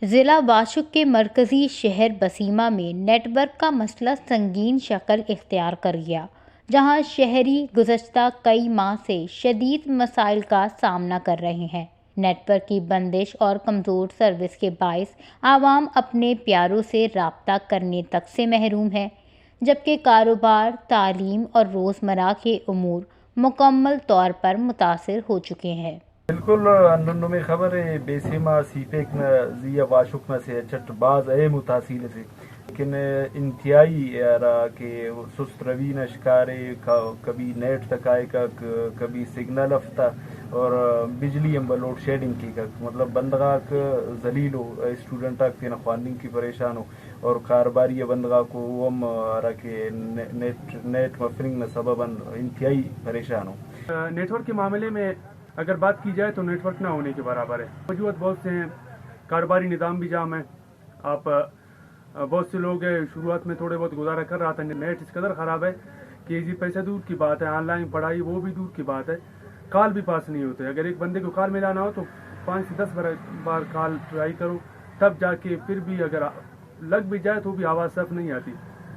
ضلع واشق کے مرکزی شہر بسیمہ میں نیٹ ورک کا مسئلہ سنگین شکل اختیار کر گیا، جہاں شہری گزشتہ کئی ماہ سے شدید مسائل کا سامنا کر رہے ہیں۔ نیٹ ورک کی بندش اور کمزور سروس کے باعث عوام اپنے پیاروں سے رابطہ کرنے تک سے محروم ہے، جبکہ کاروبار، تعلیم اور روزمرہ کے امور مکمل طور پر متاثر ہو چکے ہیں۔ بالکل اننو میں خبر ہے بیسیما سی پیک نہ زیا واشک نہ سے چٹ باز اے متحصیل سے لیکن انتہائی کہ سست روی نہ شکارے کبھی نیٹ تک آئے کا کبھی سگنل افتا اور بجلی امبا لوڈ شیڈنگ کی کا مطلب بندگاہ ذلیل ہو اسٹوڈنٹ کے خواندن کی پریشان ہو اور کاروباری بندگاہ کو ہم کہ نیٹ مفرنگ نہ سبب انتہائی پریشان ہو۔ نیٹ ورک کے معاملے میں اگر بات کی جائے تو نیٹ ورک نہ ہونے کے برابر ہے۔ موجود بہت سے ہیں، کاروباری نظام بھی جام ہے۔ آپ بہت سے لوگ شروعات میں تھوڑے بہت گزارا کر رہا تھا، نیٹ اس قدر خراب ہے کہ ایزی پیسہ دور کی بات ہے، آن لائن پڑھائی وہ بھی دور کی بات ہے، کال بھی پاس نہیں ہوتے۔ اگر ایک بندے کو کال ملانا ہو تو 5 سے 10 بار کال ٹرائی کرو، تب جا کے پھر بھی اگر لگ بھی جائے تو بھی آواز صاف نہیں آتی۔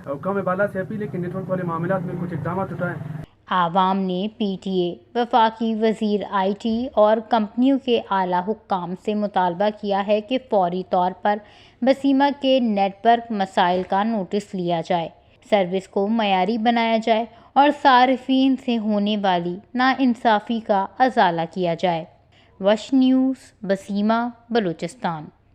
حکام بالا سے اپیل ہے کہ نیٹ ورک والے معاملات میں کچھ اقدامات اٹھائیں۔ عوام نے پی ٹی اے، وفاقی وزیر آئی ٹی اور کمپنیوں کے اعلیٰ حکام سے مطالبہ کیا ہے کہ فوری طور پر بسیمہ کے نیٹ ورک مسائل کا نوٹس لیا جائے، سروس کو معیاری بنایا جائے اور صارفین سے ہونے والی ناانصافی کا ازالہ کیا جائے۔ وش نیوز، بسیمہ، بلوچستان۔